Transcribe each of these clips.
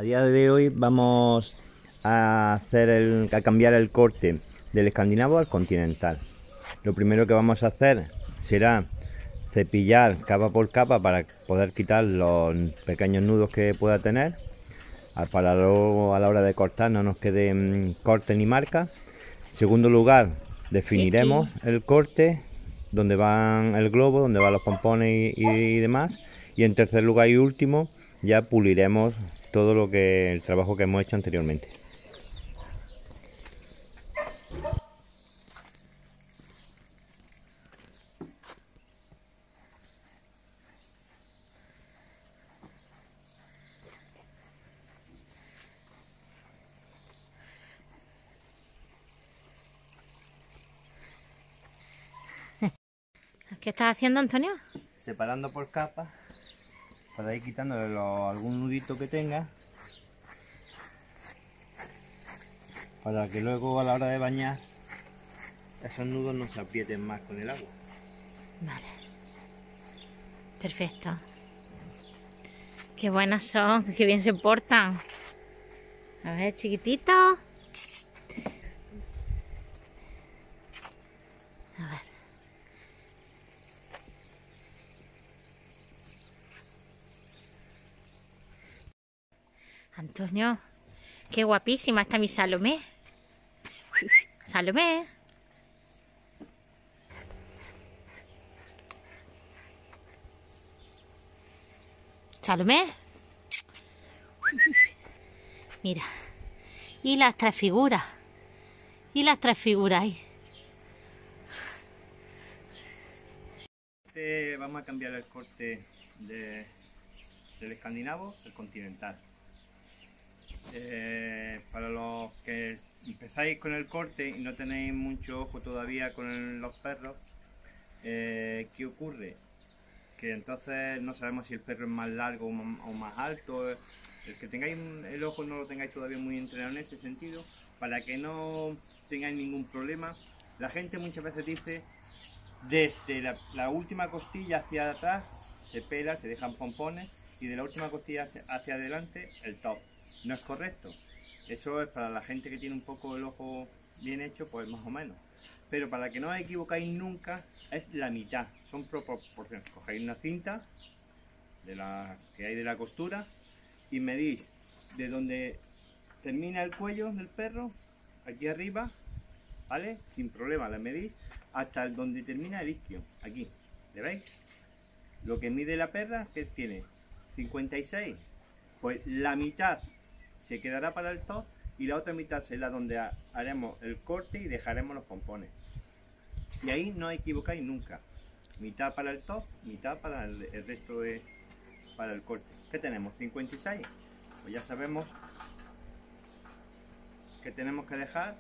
día de hoy vamos a cambiar el corte del escandinavo al continental. Lo primero que vamos a hacer será cepillar capa por capa para poder quitar los pequeños nudos que pueda tener, para luego a la hora de cortar no nos queden cortes ni marcas. En segundo lugar, definiremos el corte, donde van el globo, donde van los pompones y demás. Y en tercer lugar y último, ya puliremos todo el trabajo que hemos hecho anteriormente. ¿Qué estás haciendo, Antonio? Separando por capas para ir quitándole algún nudito que tenga, para que luego a la hora de bañar esos nudos no se aprieten más con el agua. Vale. Perfecto. Qué buenas son, qué bien se portan. A ver, chiquitito. A ver. Antonio, qué guapísima está mi Salomé. Salomé. Salomé. Mira. Y las tres figuras. Y las tres figuras ahí. Vamos a cambiar el corte del escandinavo al continental. Para los que empezáis con el corte y no tenéis mucho ojo todavía con los perros, ¿qué ocurre? Que entonces no sabemos si el perro es más largo o más alto. El que tengáis el ojo no lo tengáis todavía muy entrenado en ese sentido, para que no tengáis ningún problema. La gente muchas veces dice, desde la última costilla hacia atrás se pela, se dejan pompones, y de la última costilla hacia adelante el top. No es correcto. Eso es para la gente que tiene un poco el ojo bien hecho, pues más o menos. Pero para que no os equivocáis nunca, es la mitad. Son proporciones. Cogéis una cinta que hay de la costura y medís de donde termina el cuello del perro, aquí arriba, ¿vale? Sin problema, la medís hasta donde termina el isquio, aquí. ¿Le veis? Lo que mide la perra, que tiene 56, pues la mitad se quedará para el top y la otra mitad será donde haremos el corte y dejaremos los pompones. Y ahí no os equivocáis nunca. Mitad para el top, mitad para el resto para el corte. ¿Qué tenemos? 56. Pues ya sabemos que tenemos que dejar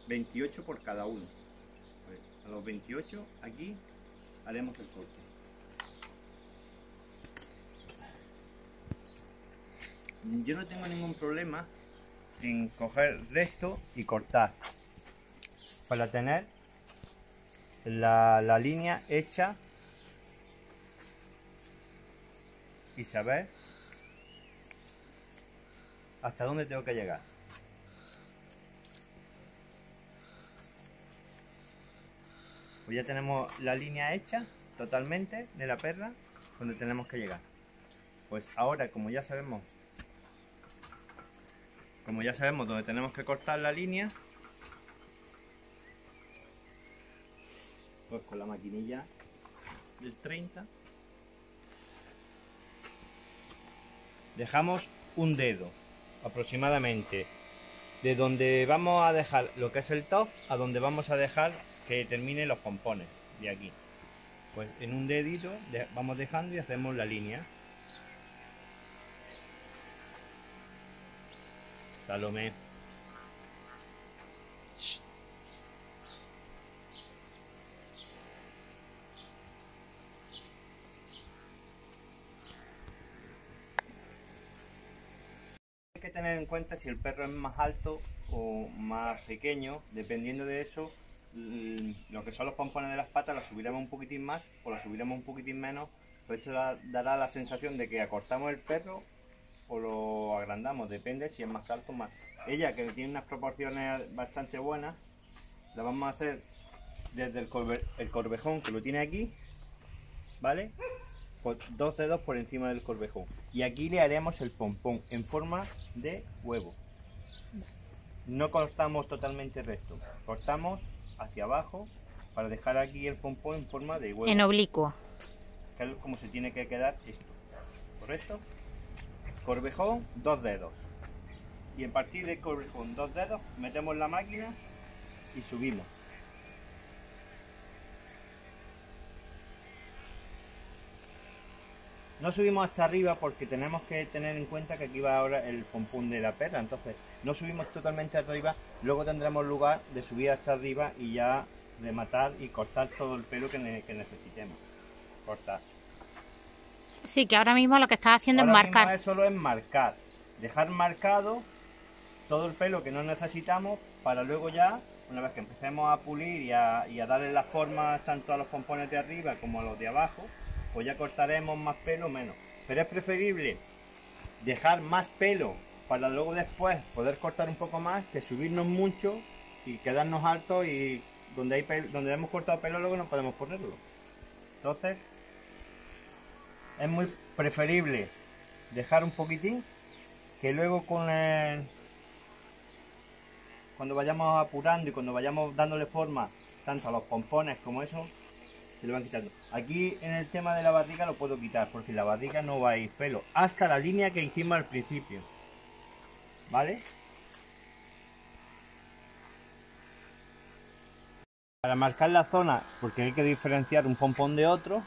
28 por cada uno. Pues a los 28 aquí haremos el corte. Yo no tengo ningún problema en coger recto y cortar para tener la línea hecha y saber hasta dónde tengo que llegar. Pues ya tenemos la línea hecha totalmente de la perra donde tenemos que llegar. Pues ahora, como ya sabemos dónde tenemos que cortar la línea, pues con la maquinilla del 30 dejamos un dedo aproximadamente de donde vamos a dejar lo que es el top a donde vamos a dejar que terminen los pompones de aquí. Pues en un dedito vamos dejando y hacemos la línea. Salomé. Hay que tener en cuenta si el perro es más alto o más pequeño. Dependiendo de eso, lo que son los pompones de las patas los subiremos un poquitín más o los subiremos un poquitín menos Pues esto dará la sensación de que acortamos el perro o lo agrandamos, depende si es más alto o más. Ella, que tiene unas proporciones bastante buenas, la vamos a hacer desde el corvejón, que lo tiene aquí, ¿vale? Pues 2 dedos por encima del corvejón. Y aquí le haremos el pompón en forma de huevo. No cortamos totalmente recto, cortamos hacia abajo para dejar aquí el pompón en forma de huevo. En oblicuo. Que es como se tiene que quedar esto. ¿Correcto? Corvejón, 2 dedos. Y a partir del corvejón, 2 dedos, metemos la máquina y subimos. No subimos hasta arriba porque tenemos que tener en cuenta que aquí va ahora el pompón de la perra, entonces no subimos totalmente arriba, luego tendremos lugar de subir hasta arriba y ya rematar y cortar todo el pelo que necesitemos. Cortar. Sí, que ahora mismo lo que estás haciendo es marcar. Mismo solo es marcar, dejar marcado todo el pelo que no necesitamos para luego ya, una vez que empecemos a pulir y a darle las formas tanto a los pompones de arriba como a los de abajo, pues ya cortaremos más pelo o menos. Pero es preferible dejar más pelo para luego después poder cortar un poco más que subirnos mucho y quedarnos altos y donde hemos cortado pelo luego no podemos ponerlo. Entonces es muy preferible dejar un poquitín que luego cuando vayamos apurando y cuando vayamos dándole forma tanto a los pompones como eso, se le van quitando. Aquí en el tema de la barriga lo puedo quitar porque en la barriga no va a ir pelo hasta la línea que hicimos al principio, ¿vale? Para marcar la zona, porque hay que diferenciar un pompón de otro,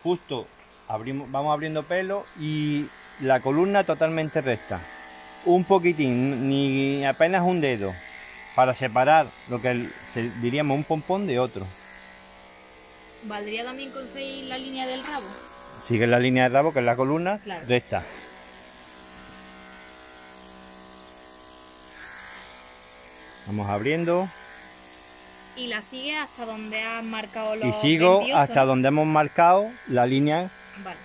justo vamos abriendo pelo y la columna totalmente recta, un poquitín, ni apenas un dedo, para separar lo que diríamos un pompón de otro. ¿Valdría también conseguir la línea del rabo? Sigue la línea del rabo, que es la columna, claro, recta. Vamos abriendo. Y la sigue hasta donde has marcado los 28. Y sigo hasta donde hemos marcado la línea, vale,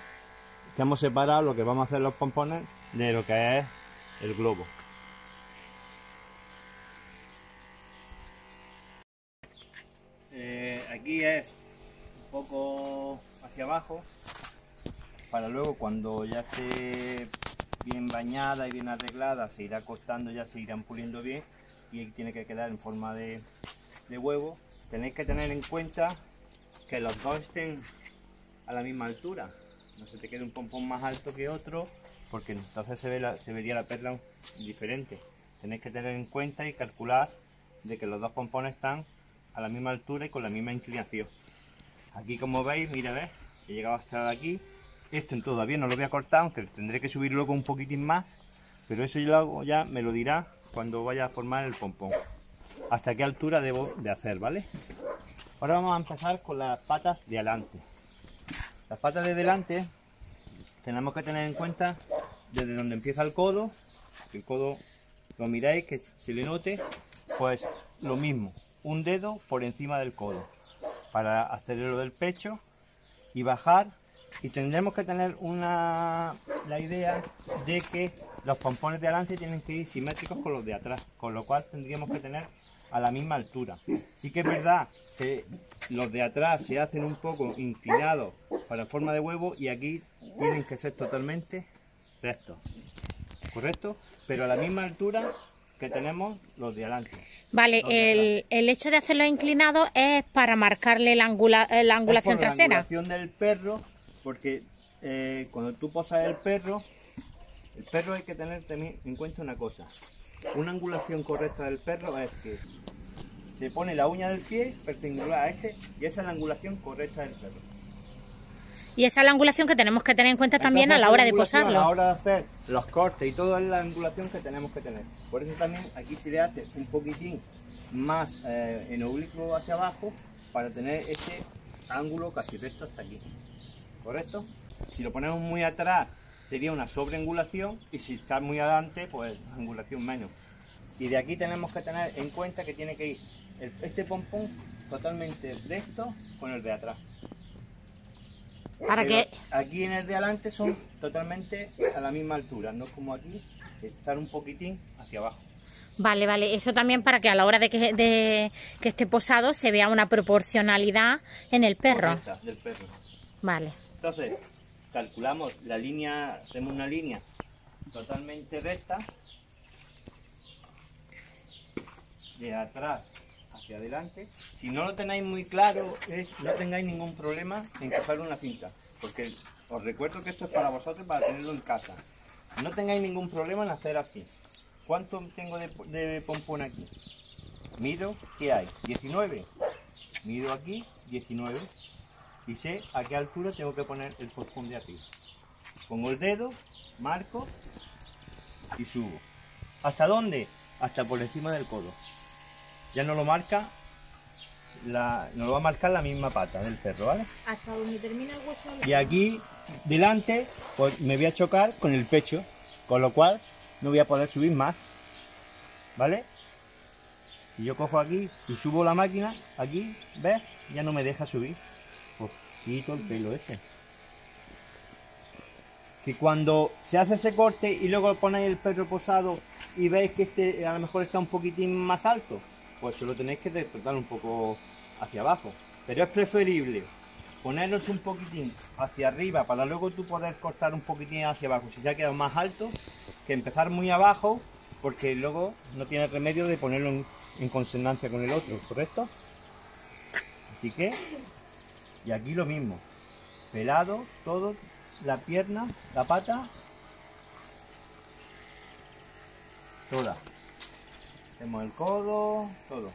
que hemos separado lo que vamos a hacer los pompones de lo que es el globo. Aquí es un poco hacia abajo para luego cuando ya esté bien bañada y bien arreglada se irá cortando, ya se irán puliendo bien y tiene que quedar en forma de huevo. Tenéis que tener en cuenta que los dos estén a la misma altura, no se te quede un pompón más alto que otro porque entonces se vería la perla diferente. Tenéis que tener en cuenta y calcular de que los dos pompones están a la misma altura y con la misma inclinación. Aquí como veis, mira, ¿ves? He llegado hasta aquí. Esto todavía no lo voy a cortar, aunque tendré que subir luego un poquitín más, pero eso yo lo hago, ya me lo dirá cuando vaya a formar el pompón. Hasta qué altura debo de hacer, ¿vale? Ahora vamos a empezar con las patas de adelante. Las patas de delante tenemos que tener en cuenta desde donde empieza el codo, que el codo lo miráis, que se le note, pues lo mismo, un dedo por encima del codo para hacer lo del pecho y bajar, y tendremos que tener la idea de que los pompones de adelante tienen que ir simétricos con los de atrás, con lo cual tendríamos que tener a la misma altura. Sí que es verdad que los de atrás se hacen un poco inclinados para forma de huevo y aquí tienen que ser totalmente rectos, ¿correcto? Pero a la misma altura que tenemos los de adelante. Vale, el hecho de hacerlo inclinado es para marcarle la angulación trasera. La angulación del perro, porque cuando tú posas el perro hay que tener en cuenta una cosa. Una angulación correcta del perro es que se pone la uña del pie perpendicular a este y esa es la angulación correcta del perro. Y esa es la angulación que tenemos que tener en cuenta también a la hora de posarlo. A la hora de hacer los cortes y toda la angulación que tenemos que tener. Por eso también aquí se le hace un poquitín más en oblicuo hacia abajo para tener este ángulo casi recto hasta aquí. ¿Correcto? Si lo ponemos muy atrás sería una sobreangulación y si está muy adelante pues angulación menos. Y de aquí tenemos que tener en cuenta que tiene que ir este pompón totalmente recto con el de atrás. ¿Para qué? Aquí en el de adelante son totalmente a la misma altura, no como aquí, estar un poquitín hacia abajo. Vale, vale, eso también para que a la hora de que esté posado se vea una proporcionalidad en el perro. Correcta, del perro. Vale. Entonces, calculamos la línea, hacemos una línea totalmente recta, de atrás hacia adelante. Si no lo tenéis muy claro, no tengáis ningún problema en coger una cinta, porque os recuerdo que esto es para vosotros, para tenerlo en casa. No tengáis ningún problema en hacer así. ¿Cuánto tengo de pompón aquí? Mido, ¿qué hay? 19. Mido aquí, 19. Y sé a qué altura tengo que poner el pompón de arriba. Pongo el dedo, marco y subo. ¿Hasta dónde? Hasta por encima del codo. Ya no lo marca, no lo va a marcar la misma pata del perro, ¿vale? Hasta donde termina el hueso. Y aquí delante, pues me voy a chocar con el pecho, con lo cual no voy a poder subir más, ¿vale? Si yo cojo aquí y subo la máquina, aquí, ¿ves? Ya no me deja subir. Pues quito el pelo ese. Que cuando se hace ese corte y luego ponéis el perro posado y veis que este a lo mejor está un poquitín más alto, pues solo tenéis que despertar un poco hacia abajo. Pero es preferible ponerlos un poquitín hacia arriba para luego tú poder cortar un poquitín hacia abajo si se ha quedado más alto, que empezar muy abajo, porque luego no tiene remedio de ponerlo en consonancia con el otro, ¿correcto? Así que, y aquí lo mismo, pelado, todo, la pierna, la pata, toda. Hacemos el codo, todo.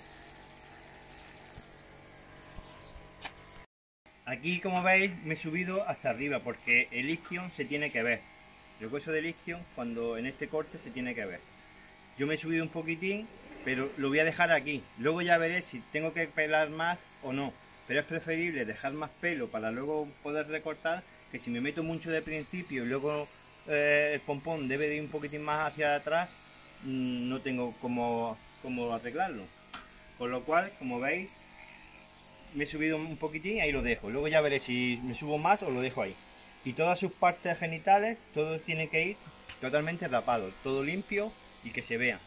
Aquí, como veis, me he subido hasta arriba porque el isquion se tiene que ver. El hueso del isquion, cuando en este corte, se tiene que ver. Yo me he subido un poquitín, pero lo voy a dejar aquí. Luego ya veré si tengo que pelar más o no. Pero es preferible dejar más pelo para luego poder recortar, que si me meto mucho de principio y luego el pompón debe de ir un poquitín más hacia atrás, no tengo cómo arreglarlo. Con lo cual, como veis, me he subido un poquitín, ahí lo dejo. Luego ya veré si me subo más o lo dejo ahí. Y todas sus partes genitales, todo tiene que ir totalmente rapado, todo limpio y que se vea.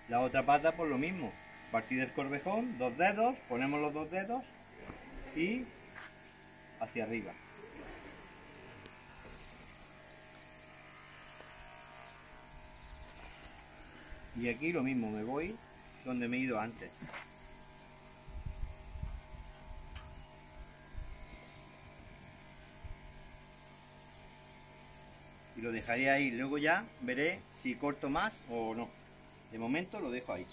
La otra pata, pues lo mismo. Partir del corvejón, 2 dedos, ponemos los 2 dedos y hacia arriba. Y aquí lo mismo, me voy donde me he ido antes. Y lo dejaré ahí, luego ya veré si corto más o no. De momento lo dejo ahí.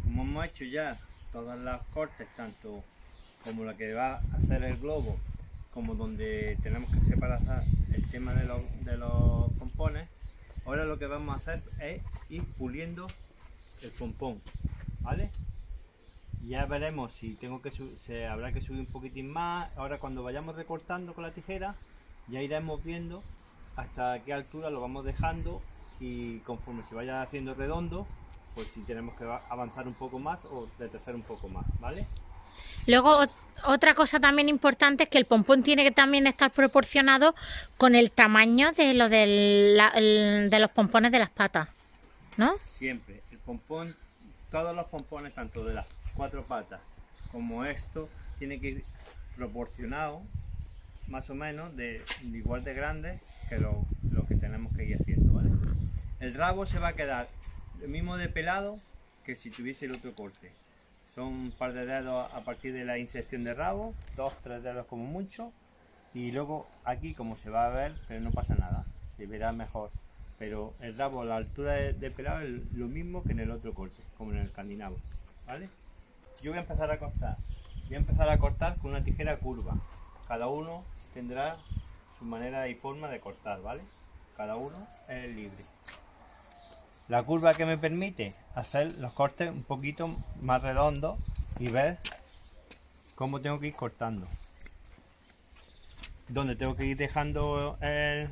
Como hemos hecho ya todas las cortes, tanto como la que va a hacer el globo, como donde tenemos que separar el tema de los pompones, ahora lo que vamos a hacer es ir puliendo el pompón, ¿vale? Ya veremos si habrá que subir un poquitín más. Ahora cuando vayamos recortando con la tijera, ya iremos viendo hasta qué altura lo vamos dejando, y conforme se vaya haciendo redondo, pues si tenemos que avanzar un poco más o retrasar un poco más, ¿vale? Luego, otra cosa también importante es que el pompón tiene que también estar proporcionado con el tamaño de de los pompones de las patas, ¿no? Siempre, el pompón, todos los pompones, tanto de las 4 patas como esto, tiene que ir proporcionado más o menos de igual de grande que lo que tenemos que ir haciendo, ¿vale? El rabo se va a quedar el mismo de pelado que si tuviese el otro corte. Son un par de dedos a partir de la inserción de rabo, 2-3 dedos como mucho, y luego aquí, como se va a ver, pero no pasa nada, se verá mejor. Pero el rabo a la altura de pelado es lo mismo que en el otro corte, como en el escandinavo, ¿vale? Yo voy a empezar a cortar. Voy a empezar a cortar con una tijera curva. Cada uno tendrá su manera y forma de cortar, ¿vale? Cada uno es libre. La curva que me permite hacer los cortes un poquito más redondos y ver cómo tengo que ir cortando. Donde tengo que ir dejando el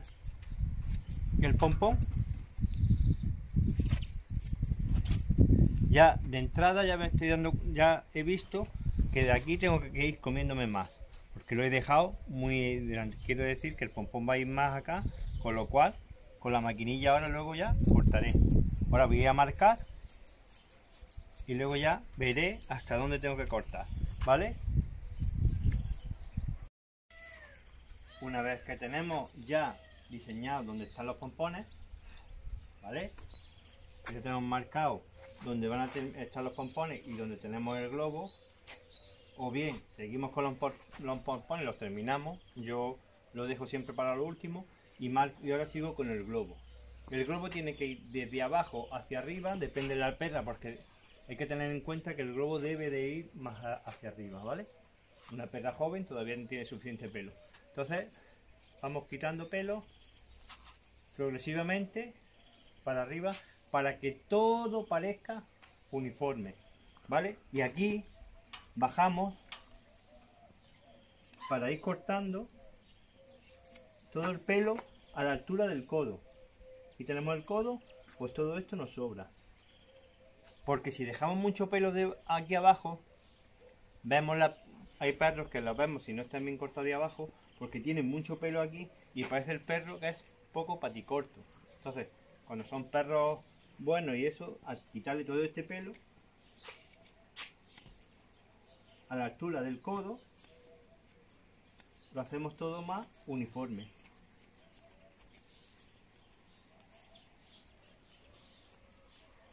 pompón. ya de entrada ya me estoy dando, ya he visto que de aquí tengo que ir comiéndome más, porque lo he dejado muy grande. Quiero decir que el pompón va a ir más acá, con lo cual con la maquinilla ahora luego ya cortaré. Ahora voy a marcar y luego ya veré hasta dónde tengo que cortar, ¿vale? Una vez que tenemos ya diseñado dónde están los pompones, ¿vale? Ya tenemos marcado dónde van a estar los pompones y donde tenemos el globo, o bien seguimos con los pompones, los terminamos, yo lo dejo siempre para lo último y ahora sigo con el globo. El globo tiene que ir desde abajo hacia arriba, depende de la perra, porque hay que tener en cuenta que el globo debe de ir más hacia arriba, ¿vale? Una perra joven todavía no tiene suficiente pelo. Entonces vamos quitando pelo progresivamente para arriba para que todo parezca uniforme, ¿vale? Y aquí bajamos para ir cortando todo el pelo a la altura del codo. Y tenemos el codo, pues todo esto nos sobra. Porque si dejamos mucho pelo de aquí abajo, vemos hay perros que los vemos si no están bien cortados de abajo, porque tienen mucho pelo aquí y parece el perro que es poco paticorto. Entonces, cuando son perros buenos y eso, al quitarle todo este pelo a la altura del codo, lo hacemos todo más uniforme.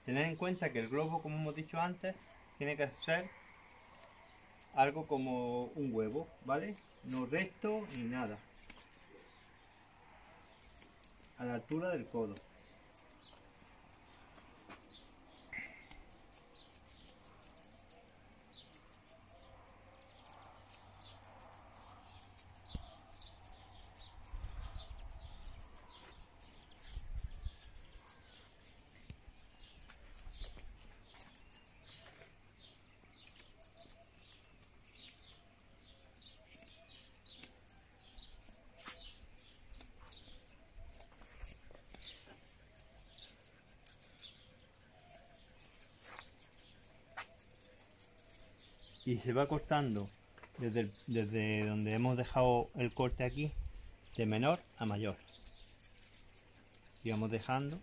Tened en cuenta que el globo, como hemos dicho antes, tiene que ser algo como un huevo, ¿vale? No recto ni nada. A la altura del codo. Y se va cortando desde donde hemos dejado el corte aquí, de menor a mayor. Y vamos dejando.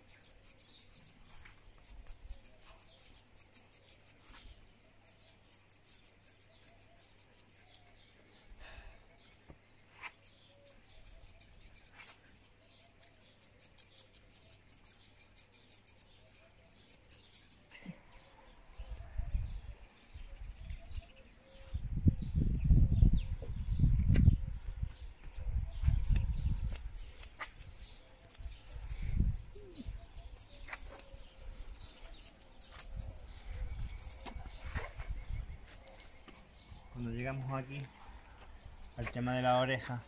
Cuando llegamos aquí al tema de la oreja,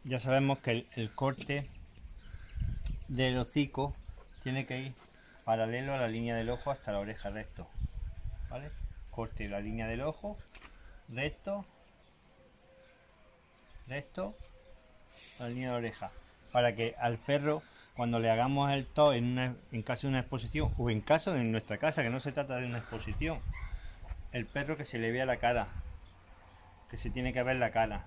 ya sabemos que el corte del hocico tiene que ir paralelo a la línea del ojo hasta la oreja, recto, ¿vale? Corte la línea del ojo, recto, la línea de la oreja, para que al perro, cuando le hagamos el TOC en caso de una exposición, o en caso de nuestra casa, que no se trata de una exposición, el perro que se le vea la cara, que se tiene que ver la cara.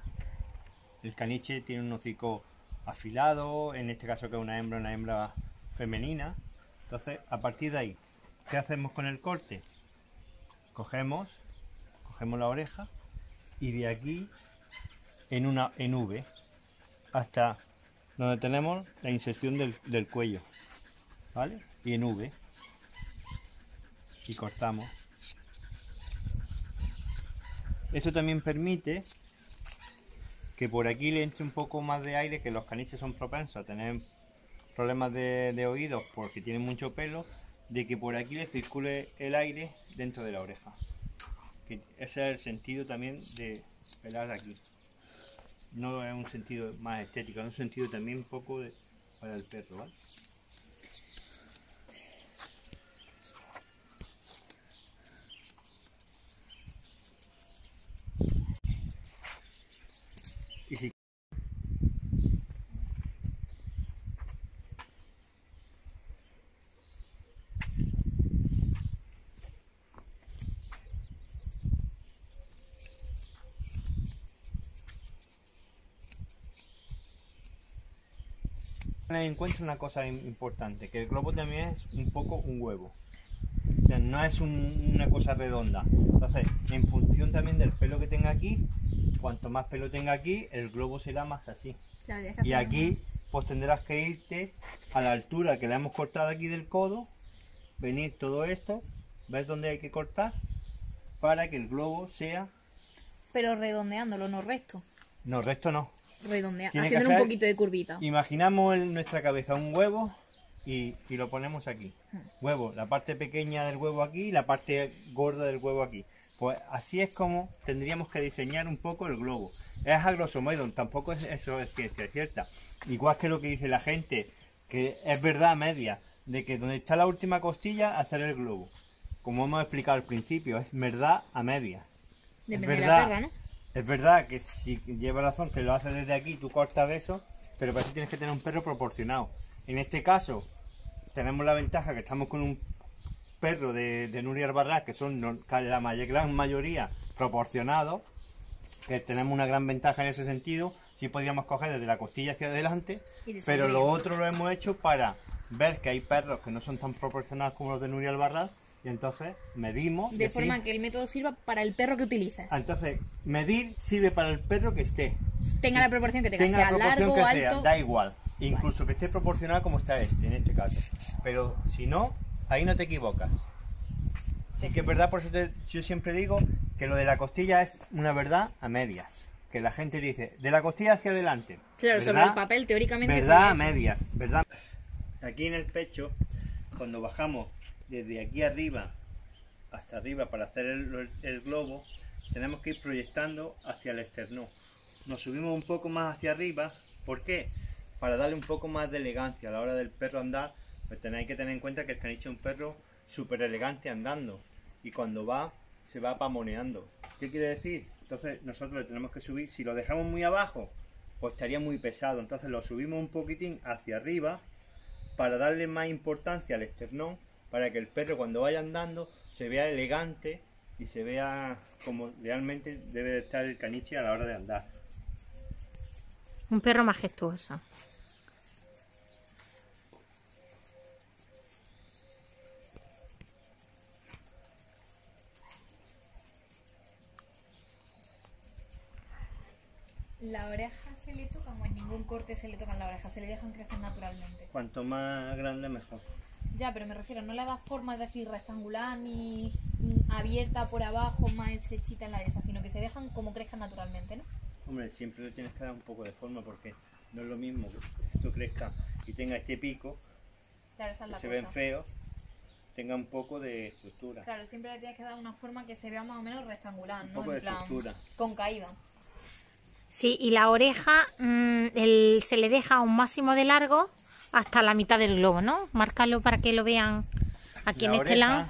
El caniche tiene un hocico afilado, en este caso que es una hembra femenina. Entonces, a partir de ahí, ¿qué hacemos con el corte? Cogemos la oreja y de aquí en V hasta donde tenemos la inserción del cuello, ¿vale? Y en V, y cortamos. Esto también permite que por aquí le entre un poco más de aire, que los caniches son propensos a tener problemas de oídos porque tienen mucho pelo, de que por aquí le circule el aire dentro de la oreja. Que ese es el sentido también de pelar aquí. No es un sentido más estético, es un sentido también un poco para el perro, ¿vale? Y si Tener en cuenta una cosa importante, que el globo también es un poco un huevo. O sea, no es una cosa redonda. Entonces, en función también del pelo que tenga aquí, cuanto más pelo tenga aquí, el globo será más así. Y aquí, pues tendrás que irte a la altura que le hemos cortado aquí del codo, venir todo esto, ¿ves dónde hay que cortar? Para que el globo sea... Pero redondeándolo, no recto. No, recto no. Haciendo un poquito de curvita. Imaginamos en nuestra cabeza un huevo y lo ponemos aquí. Huevo, la parte pequeña del huevo aquí y la parte gorda del huevo aquí. Pues así es como tendríamos que diseñar un poco el globo. Es a grosso modo, tampoco eso es ciencia cierta. Igual que lo que dice la gente, que es verdad a media, de que donde está la última costilla, hacer el globo. Como hemos explicado al principio, es verdad a media. Depende de la perra, ¿no? Es verdad que si lleva razón que lo haces desde aquí, tú cortas eso, pero para eso tienes que tener un perro proporcionado. En este caso, tenemos la ventaja que estamos con un perro de Nuria Albarrás, que son la gran mayoría proporcionados, que tenemos una gran ventaja en ese sentido. Sí podríamos coger desde la costilla hacia adelante, pero lo otro lo hemos hecho para ver que hay perros que no son tan proporcionados como los de Nuria Albarrás, y entonces medimos. De forma que el método sirva para el perro que utilice. Entonces, medir sirve para el perro que esté. Tenga la proporción que tenga, sea largo o alto. Da igual. Incluso que esté proporcional como está en este caso. Pero si no, ahí no te equivocas. Sí que es verdad, por eso yo siempre digo que lo de la costilla es una verdad a medias. Que la gente dice, de la costilla hacia adelante. Claro, sobre el papel teóricamente. Verdad a medias, ¿verdad? Aquí en el pecho, cuando bajamos desde aquí arriba hasta arriba para hacer el globo, tenemos que ir proyectando hacia el esternón. Nos subimos un poco más hacia arriba. ¿Por qué? Para darle un poco más de elegancia a la hora del perro andar. Pues tenéis que tener en cuenta que el caniche es un perro súper elegante andando, y cuando va, se va pamoneando. ¿Qué quiere decir? Entonces nosotros le tenemos que subir. Si lo dejamos muy abajo, pues estaría muy pesado. Entonces lo subimos un poquitín hacia arriba para darle más importancia al esternón, para que el perro cuando vaya andando se vea elegante y se vea como realmente debe de estar el caniche a la hora de andar. Un perro majestuoso. La oreja se le toca, o en ningún corte se le tocan la oreja, se le dejan crecer naturalmente. Cuanto más grande mejor. Ya, pero me refiero, no le das forma, es decir, rectangular ni abierta por abajo, más estrechita en la de esa, sino que se dejan como crezcan naturalmente, ¿no? Hombre, siempre le tienes que dar un poco de forma, porque no es lo mismo que esto crezca y tenga este pico, claro, esa es la que se cosa. ven feos, tenga un poco de estructura. Claro, siempre le tienes que dar una forma que se vea más o menos rectangular, ¿no? Un poco en de plan, estructura. con caída. Sí, y la oreja se le deja un máximo de largo hasta la mitad del globo, ¿no? Márcalo para que lo vean aquí en este lado.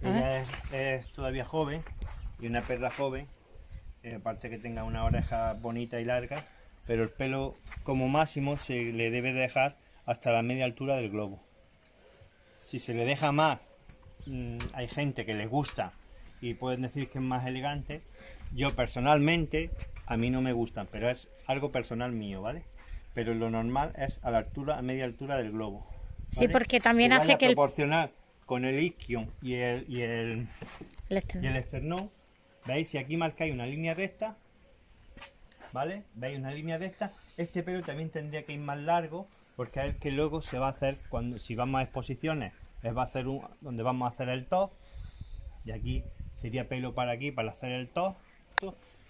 Ella es todavía joven, y una perra joven, aparte que tenga una oreja bonita y larga, pero el pelo como máximo se le debe dejar hasta la media altura del globo. Si se le deja más, hay gente que les gusta y pueden decir que es más elegante. Yo personalmente, a mí no me gustan, pero es algo personal mío, ¿vale? Pero lo normal es a la altura, a media altura del globo, ¿vale? Sí, porque también que hace que proporcionar con el isquion y el esternón. ¿Veis? Si aquí marcáis una línea recta, ¿vale? ¿Veis? Una línea recta. Este pelo también tendría que ir más largo, porque es el que luego se va a hacer si vamos a exposiciones. Les va a hacer donde vamos a hacer el top, y aquí sería pelo para aquí para hacer el top.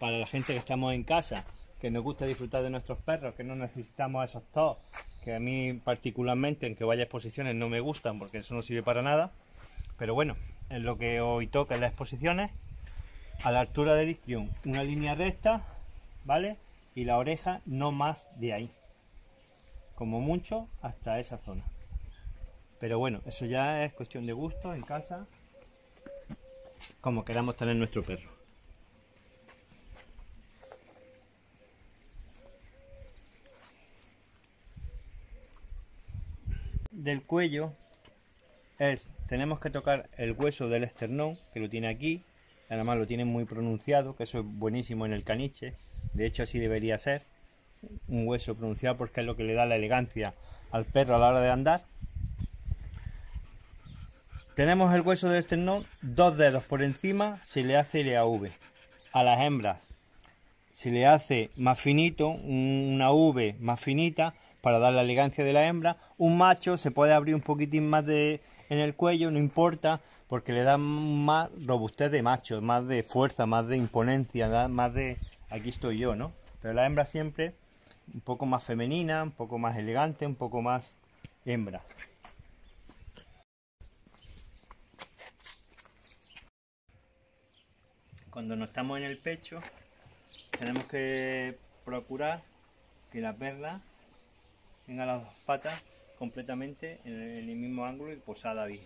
Para la gente que estamos en casa, que nos gusta disfrutar de nuestros perros, que no necesitamos esos tops, que a mí particularmente, en que vaya a exposiciones, no me gustan porque eso no sirve para nada. Pero bueno, es lo que hoy toca en las exposiciones. A la altura del isquion una línea recta, ¿vale? Y la oreja no más de ahí, como mucho hasta esa zona. Pero bueno, eso ya es cuestión de gusto en casa, como queramos tener nuestro perro. Del cuello tenemos que tocar el hueso del esternón, que lo tiene aquí, además lo tiene muy pronunciado, que eso es buenísimo en el caniche, de hecho así debería ser. un hueso pronunciado porque es lo que le da la elegancia al perro a la hora de andar. Tenemos el hueso del esternón, 2 dedos por encima se le hace la V. A las hembras se le hace más finito, una V más finita para dar la elegancia de la hembra. Un macho se puede abrir un poquitín más en el cuello, no importa, porque le da más robustez de macho, más de fuerza, más de imponencia, más de aquí estoy yo, ¿no? Pero la hembra siempre un poco más femenina, un poco más elegante, un poco más hembra. Cuando no estamos en el pecho, tenemos que procurar que la perra tenga las dos patas completamente en el mismo ángulo y posada bien.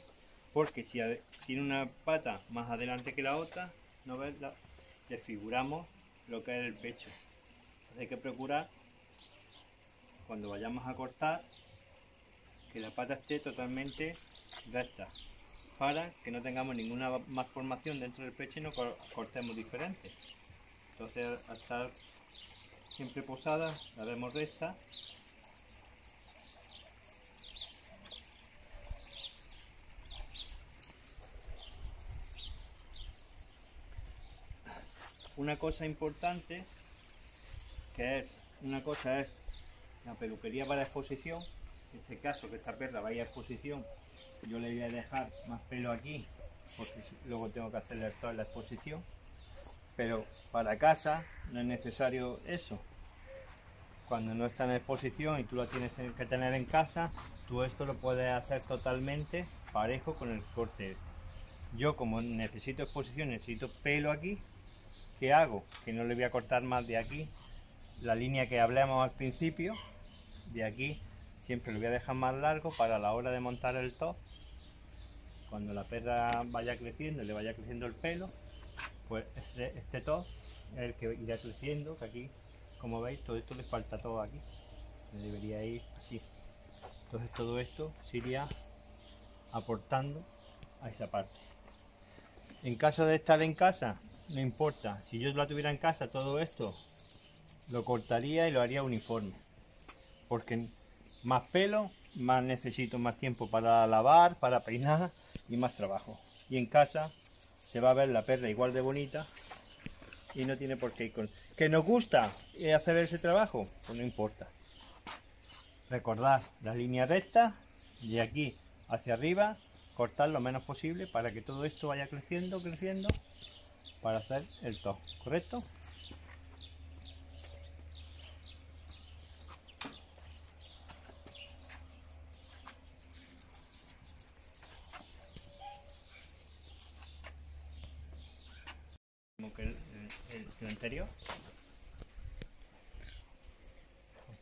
Porque si tiene una pata más adelante que la otra, no ves, desfiguramos lo que es el pecho. Entonces hay que procurar, cuando vayamos a cortar, que la pata esté totalmente recta, para que no tengamos ninguna malformación dentro del pecho y no cortemos diferente. Entonces, al estar siempre posada, la vemos recta. Una cosa importante, una cosa es la peluquería para exposición. En este caso, que esta perra vaya a exposición, yo le voy a dejar más pelo aquí, porque luego tengo que hacerle toda la exposición. Pero para casa no es necesario eso. Cuando no está en exposición y tú la tienes que tener en casa, tú esto lo puedes hacer totalmente parejo con el corte este. Yo, como necesito exposición, necesito pelo aquí, ¿qué hago? Que no le voy a cortar más de aquí la línea que hablamos al principio. De aquí siempre lo voy a dejar más largo para la hora de montar el top. Cuando la perra vaya creciendo y le vaya creciendo el pelo, pues este top es el que irá creciendo, que aquí, como veis, todo esto le falta todo aquí, le debería ir así. Entonces todo esto se iría aportando a esa parte. En caso de estar en casa, no importa, si yo la tuviera en casa, todo esto lo cortaría y lo haría uniforme, porque más pelo, más necesito más tiempo para lavar, para peinar y más trabajo. Y en casa se va a ver la perra igual de bonita y no tiene por qué ir con... ¿Que nos gusta hacer ese trabajo? Pues no importa. Recordad la línea recta, de aquí hacia arriba, cortar lo menos posible para que todo esto vaya creciendo, para hacer el top, ¿correcto? Como que el anterior.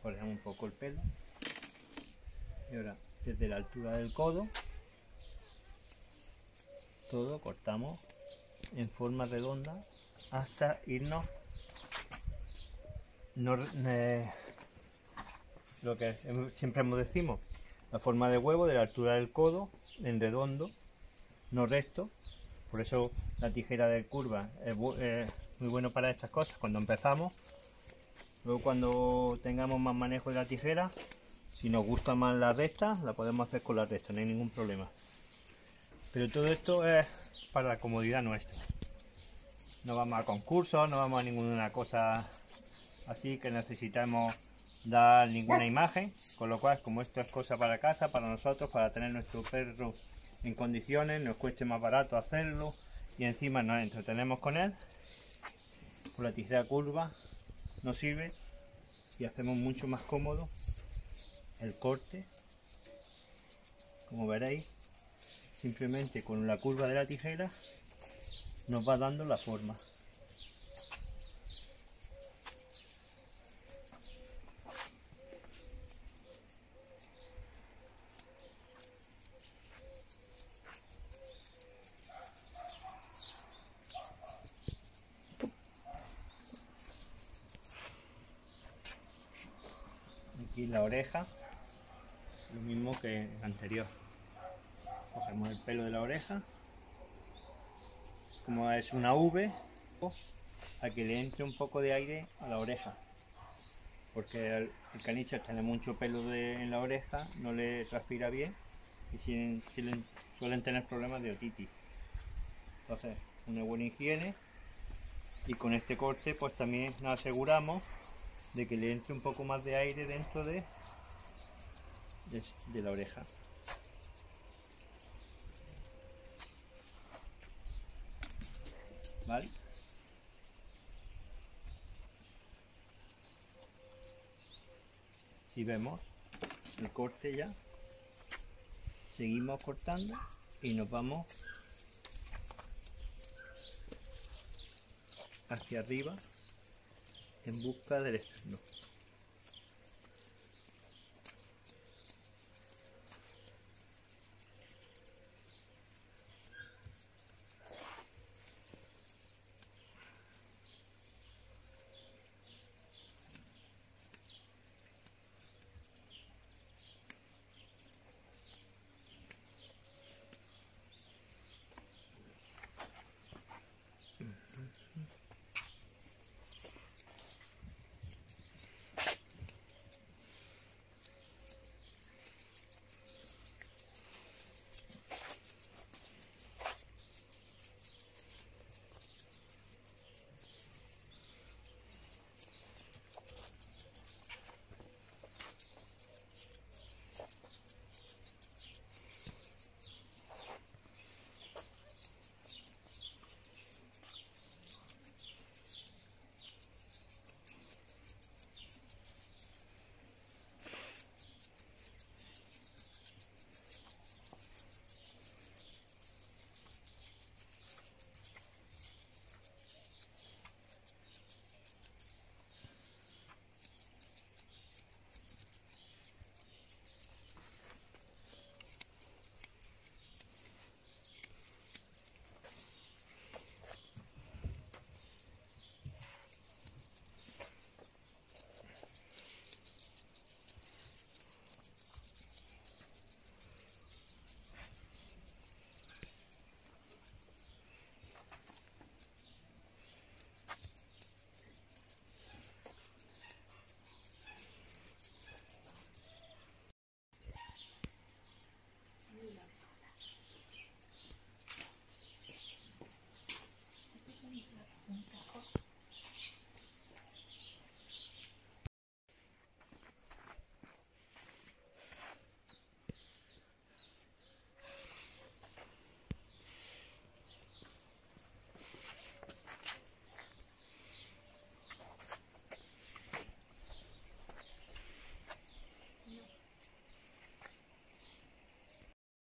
Ponemos un poco el pelo. Y ahora, desde la altura del codo, todo cortamos en forma redonda hasta irnos lo que siempre decimos, la forma de huevo de la altura del codo en redondo, no recto. Por eso la tijera de curva es muy bueno para estas cosas cuando empezamos. Luego cuando tengamos más manejo de la tijera, si nos gusta más la recta, la podemos hacer con la recta, no hay ningún problema. Pero todo esto es para la comodidad nuestra. No vamos a concursos, no vamos a ninguna cosa así que necesitamos dar ninguna imagen. Con lo cual, como esto es cosa para casa, para nosotros, para tener nuestro perro en condiciones, nos cueste más barato hacerlo y encima nos entretenemos con él, con la tijera curva nos sirve y hacemos mucho más cómodo el corte. Como veréis, simplemente con la curva de la tijera nos va dando la forma. Aquí la oreja, lo mismo que el anterior. Cogemos el pelo de la oreja, como es una V, a que le entre un poco de aire a la oreja, porque el caniche tiene mucho pelo en la oreja, no le transpira bien y suelen tener problemas de otitis. Entonces, una buena higiene, y con este corte pues también nos aseguramos de que le entre un poco más de aire dentro de la oreja. ¿Vale? Si vemos el corte ya, seguimos cortando y nos vamos hacia arriba en busca del externo.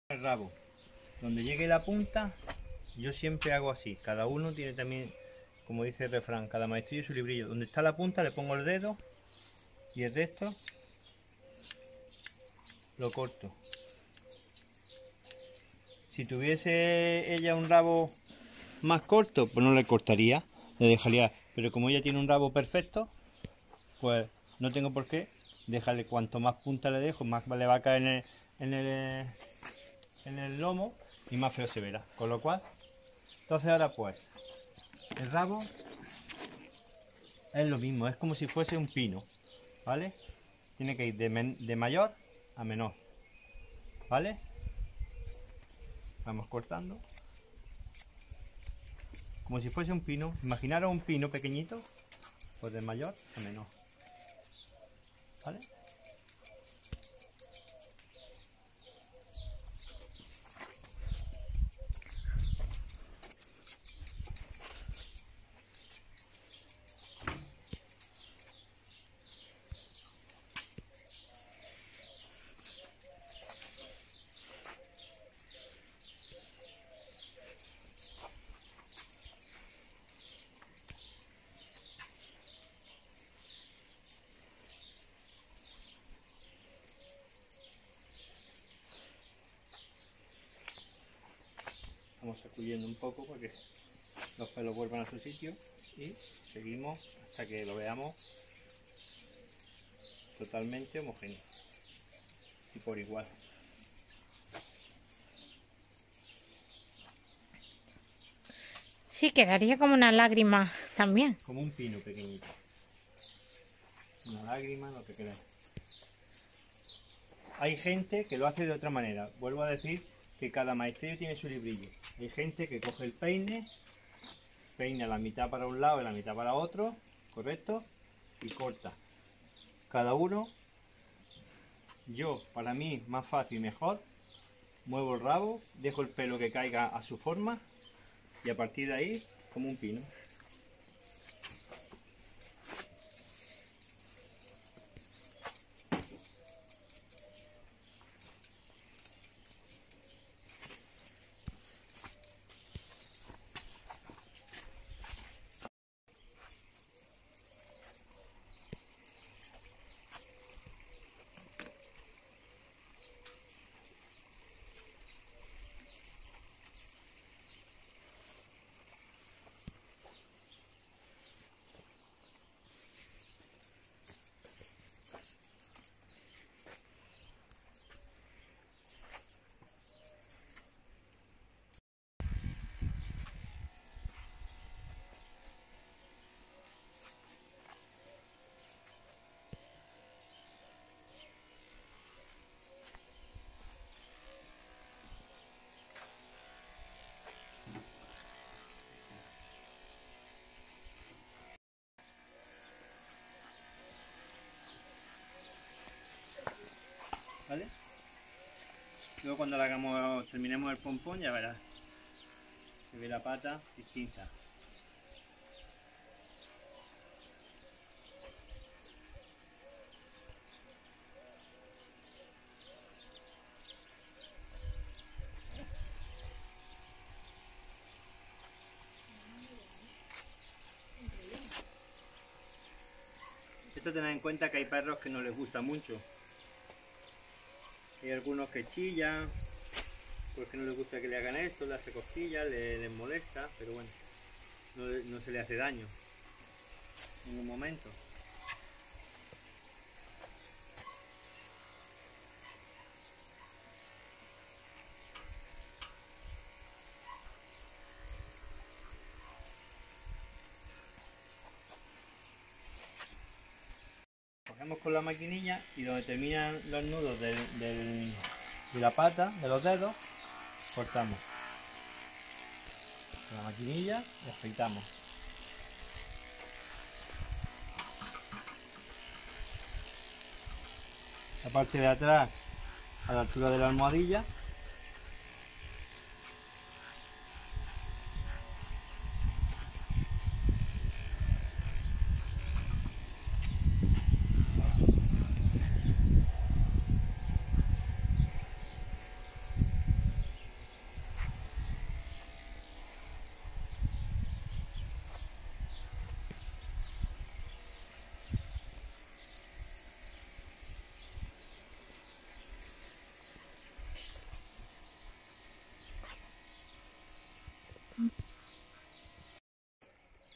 El rabo, donde llegue la punta, yo siempre hago así. Cada uno tiene también, como dice el refrán, cada maestrillo su librillo. Donde está la punta le pongo el dedo y el resto lo corto. Si tuviese ella un rabo más corto, pues no le cortaría, le dejaría. Pero como ella tiene un rabo perfecto, pues no tengo por qué dejarle. Cuanto más punta le dejo, más le va a caer en el lomo y más feo se verá. Con lo cual, entonces ahora pues el rabo es lo mismo, es como si fuese un pino, ¿vale? Tiene que ir de mayor a menor, ¿vale? Vamos cortando como si fuese un pino. Imaginaros un pino pequeñito, pues de mayor a menor, ¿vale? Vamos sacudiendo un poco para que los pelos vuelvan a su sitio y seguimos hasta que lo veamos totalmente homogéneo y por igual. Sí, quedaría como una lágrima también. Como un pino pequeñito. una lágrima, lo que queráis. Hay gente que lo hace de otra manera. Vuelvo a decir que cada maestrillo tiene su librillo. Hay gente que coge el peine, peina la mitad para un lado y la mitad para otro, correcto, y corta. Cada uno, yo, para mí, más fácil y mejor, muevo el rabo, dejo el pelo que caiga a su forma y a partir de ahí, como un pino. ¿Vale? Luego cuando terminemos el pompón ya verás. Se ve la pata distinta. Esto tened en cuenta que hay perros que no les gusta mucho. Hay algunos que chillan porque no les gusta que le hagan esto, le hace cosquillas, les molesta, pero bueno, no se le hace daño en ningún momento. Cogemos con la maquinilla y donde terminan los nudos de la pata, de los dedos, cortamos con la maquinilla y afeitamos. La parte de atrás a la altura de la almohadilla.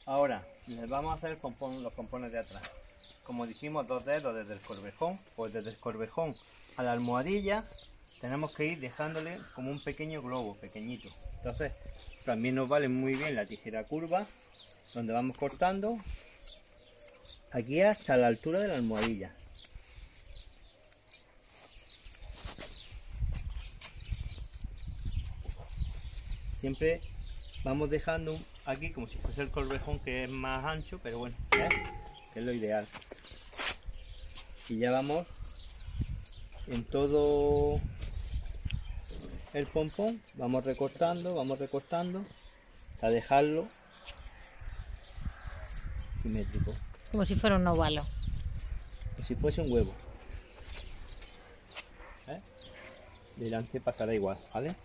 Ahora les vamos a hacer los pompones de atrás. Como dijimos, 2 dedos desde el corvejón, pues desde el corvejón a la almohadilla tenemos que ir dejándole como un pequeño globo, pequeñito. Entonces también nos vale muy bien la tijera curva, donde vamos cortando aquí hasta la altura de la almohadilla. Siempre vamos dejando aquí como si fuese el corvejón, que es más ancho, pero bueno, que es lo ideal. Y ya vamos en todo el pompón, vamos recortando hasta dejarlo simétrico. Como si fuera un óvalo. Como si fuese un huevo. Delante pasará igual, ¿vale?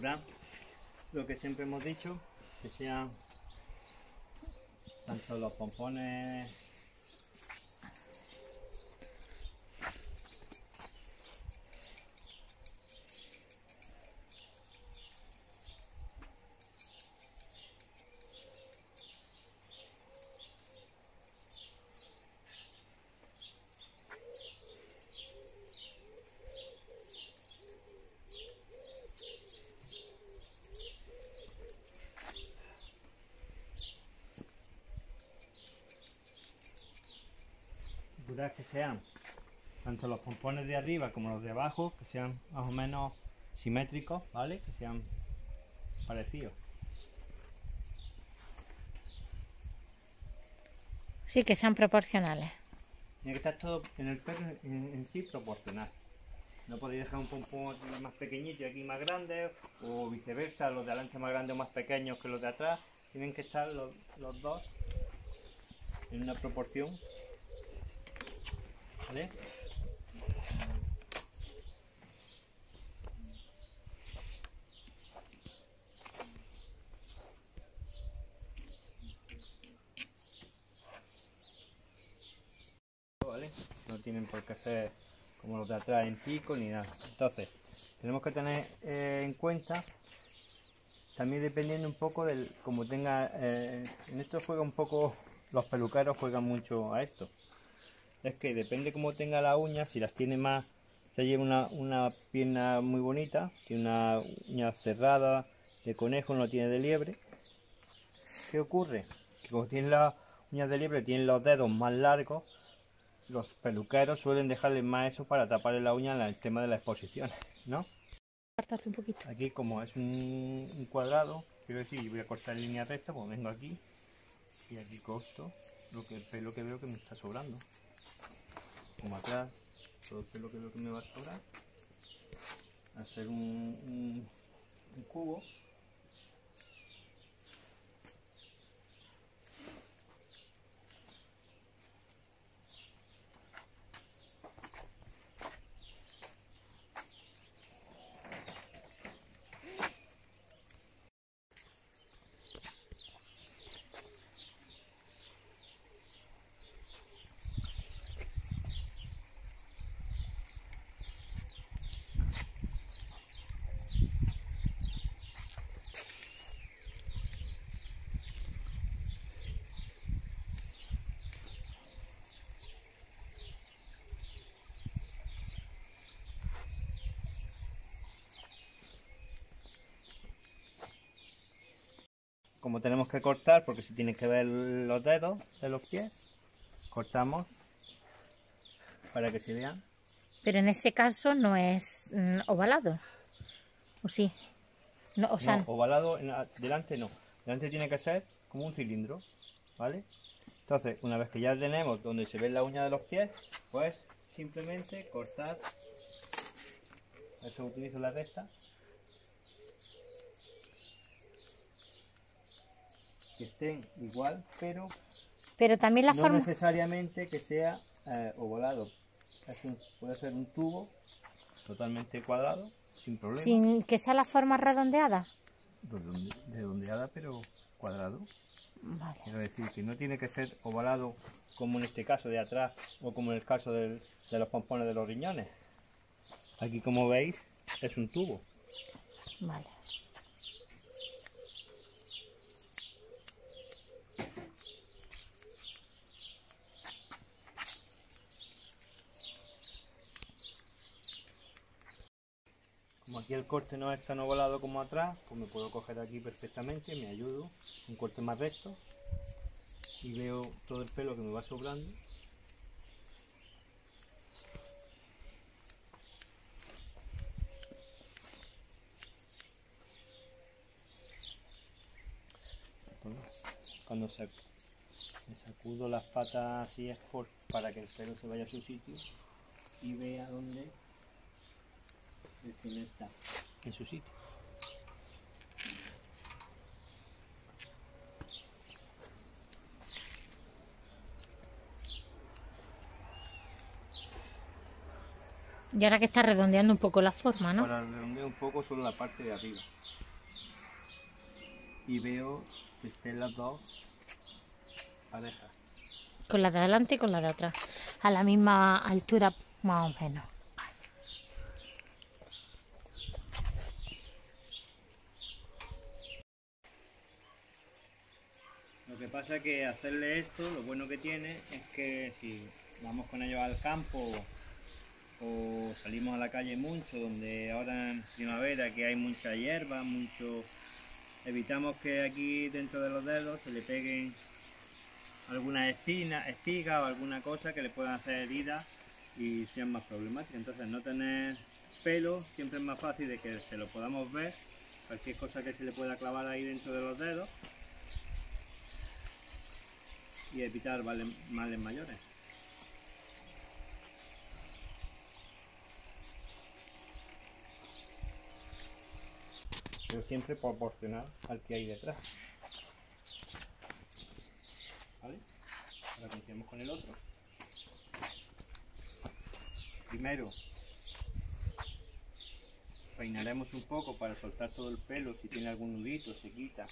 Procurad lo que siempre hemos dicho, que sean tanto los pompones que sean tanto los pompones de arriba como los de abajo, que sean más o menos simétricos, ¿vale? Que sean parecidos. Sí, que sean proporcionales. Tiene que estar todo en el perro en sí proporcional. No podéis dejar un pompón más pequeñito y aquí más grande, o viceversa, los de adelante más grandes o más pequeños que los de atrás. Tienen que estar los dos en una proporción. ¿Vale? ¿Vale? No tienen por qué ser como los de atrás en pico ni nada. Entonces, tenemos que tener en cuenta, también dependiendo un poco del, como tenga, en esto juega un poco, los peluqueros juegan mucho a esto. Es que depende cómo tenga la uña, si las tiene más, se lleva una pierna muy bonita, tiene una uña cerrada de conejo, no tiene de liebre. ¿Qué ocurre? Que como tiene las uñas de liebre, tienen los dedos más largos, los peluqueros suelen dejarle más eso para taparle la uña en el tema de las exposiciones, ¿no? Apartarte un poquito. Aquí como es un cuadrado, quiero decir, voy a cortar en línea recta, pues vengo aquí y aquí corto el pelo que veo que me está sobrando. Como atrás, todo el pelo que veo que me va a sobrar, hacer un cubo. Como tenemos que cortar, porque se tienen que ver los dedos de los pies, cortamos para que se vean. Pero en ese caso no es ovalado, ¿o sí? No, o sea, No, ovalado delante no. Delante tiene que ser como un cilindro, ¿vale? Entonces, una vez que ya tenemos donde se ve la uña de los pies, pues simplemente cortar. Eso utilizo la recta. Que estén igual, pero también la no forma... necesariamente que sea ovalado. Puede ser un tubo totalmente cuadrado, sin problema. Sin que sea la forma redondeada. Redondeada, pero cuadrado. Vale. Quiero decir que no tiene que ser ovalado como en este caso de atrás o como en el caso de los pompones de los riñones. Aquí, como veis, es un tubo. Vale. Como aquí el corte no es tan ovalado como atrás, pues me puedo coger aquí perfectamente, me ayudo, un corte más recto y veo todo el pelo que me va sobrando. Cuando me sacudo las patas así es para que el pelo se vaya a su sitio y vea dónde el pelo está en su sitio. Y ahora que está redondeando un poco la forma, ¿no? Para redondear un poco solo la parte de arriba. Y veo que estén las dos parejas. Con la de adelante y con la de atrás. A la misma altura, más o menos. Lo que pasa es que hacerle esto, lo bueno que tiene es que si vamos con ellos al campo o salimos a la calle mucho, donde ahora en primavera que hay mucha hierba, evitamos que aquí dentro de los dedos se le peguen algunas espigas o alguna cosa que le puedan hacer heridas y sean más problemáticas. Entonces no tener pelo siempre es más fácil de que se lo podamos ver, cualquier cosa que se le pueda clavar ahí dentro de los dedos, y evitar males mayores. Pero siempre proporcional al que hay detrás. ¿Vale? Ahora continuamos con el otro. Primero peinaremos un poco para soltar todo el pelo, si tiene algún nudito se quita.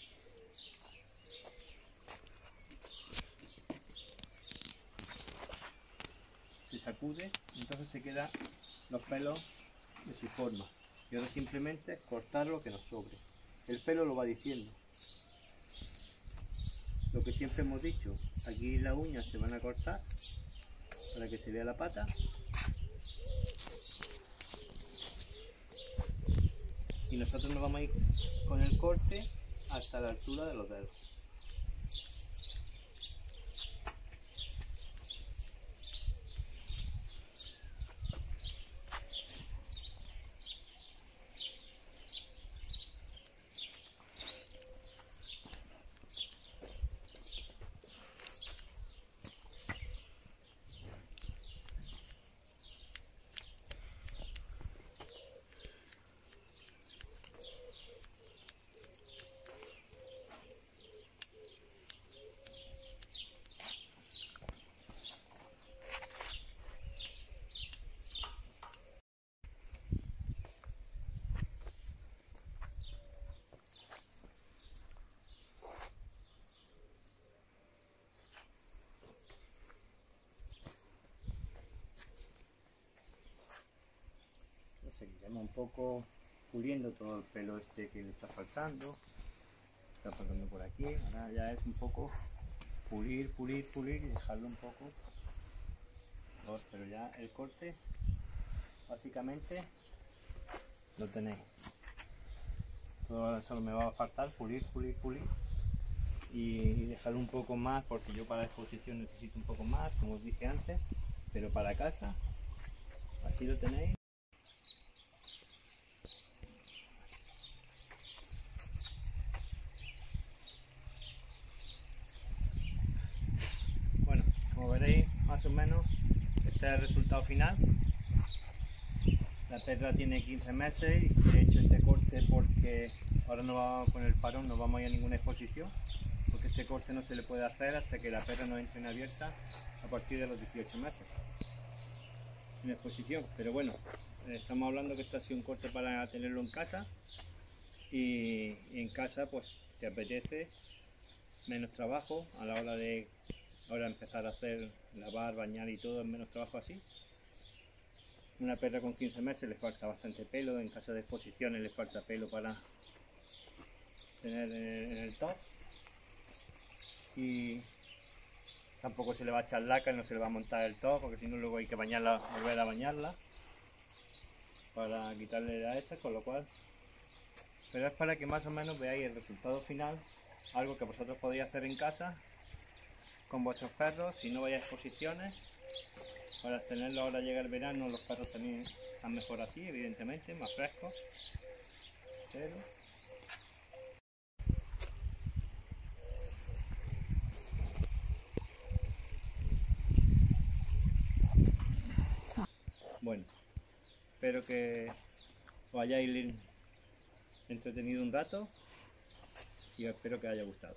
Se sacude, entonces se quedan los pelos de su forma. Y ahora simplemente cortar lo que nos sobre. El pelo lo va diciendo. Lo que siempre hemos dicho, aquí las uñas se van a cortar para que se vea la pata. Y nosotros nos vamos a ir con el corte hasta la altura de los dedos. Seguiremos un poco puliendo todo el pelo este que le está faltando por aquí. Ahora ya es un poco pulir y dejarlo un poco, pero ya el corte básicamente lo tenéis. Todo solo me va a faltar pulir y dejarlo un poco más, porque yo para la exposición necesito un poco más, como os dije antes, pero para casa así lo tenéis. Bueno, como veréis, más o menos este es el resultado final. La perra tiene 15 meses y he hecho este corte porque ahora no vamos, con el parón no vamos a ir a ninguna exposición, porque este corte no se le puede hacer hasta que la perra no entre en abierta a partir de los 18 meses en exposición. Pero bueno, estamos hablando que esto ha sido un corte para tenerlo en casa, y en casa pues te apetece menos trabajo a la hora de ahora empezar a hacer, lavar, bañar y todo, es menos trabajo así. Una perra con 15 meses le falta bastante pelo, en caso de exposiciones le falta pelo para tener en el top, y tampoco se le va a echar laca, no se le va a montar el top, porque si no luego hay que bañarla, volver a bañarla para quitarle a esa, con lo cual, pero es para que más o menos veáis el resultado final, algo que vosotros podéis hacer en casa con vuestros perros si no vais a exposiciones. Para tenerlo ahora llega el verano, los perros también están mejor así, evidentemente, más frescos. Pero bueno, espero que os hayáis entretenido un rato y espero que os haya gustado.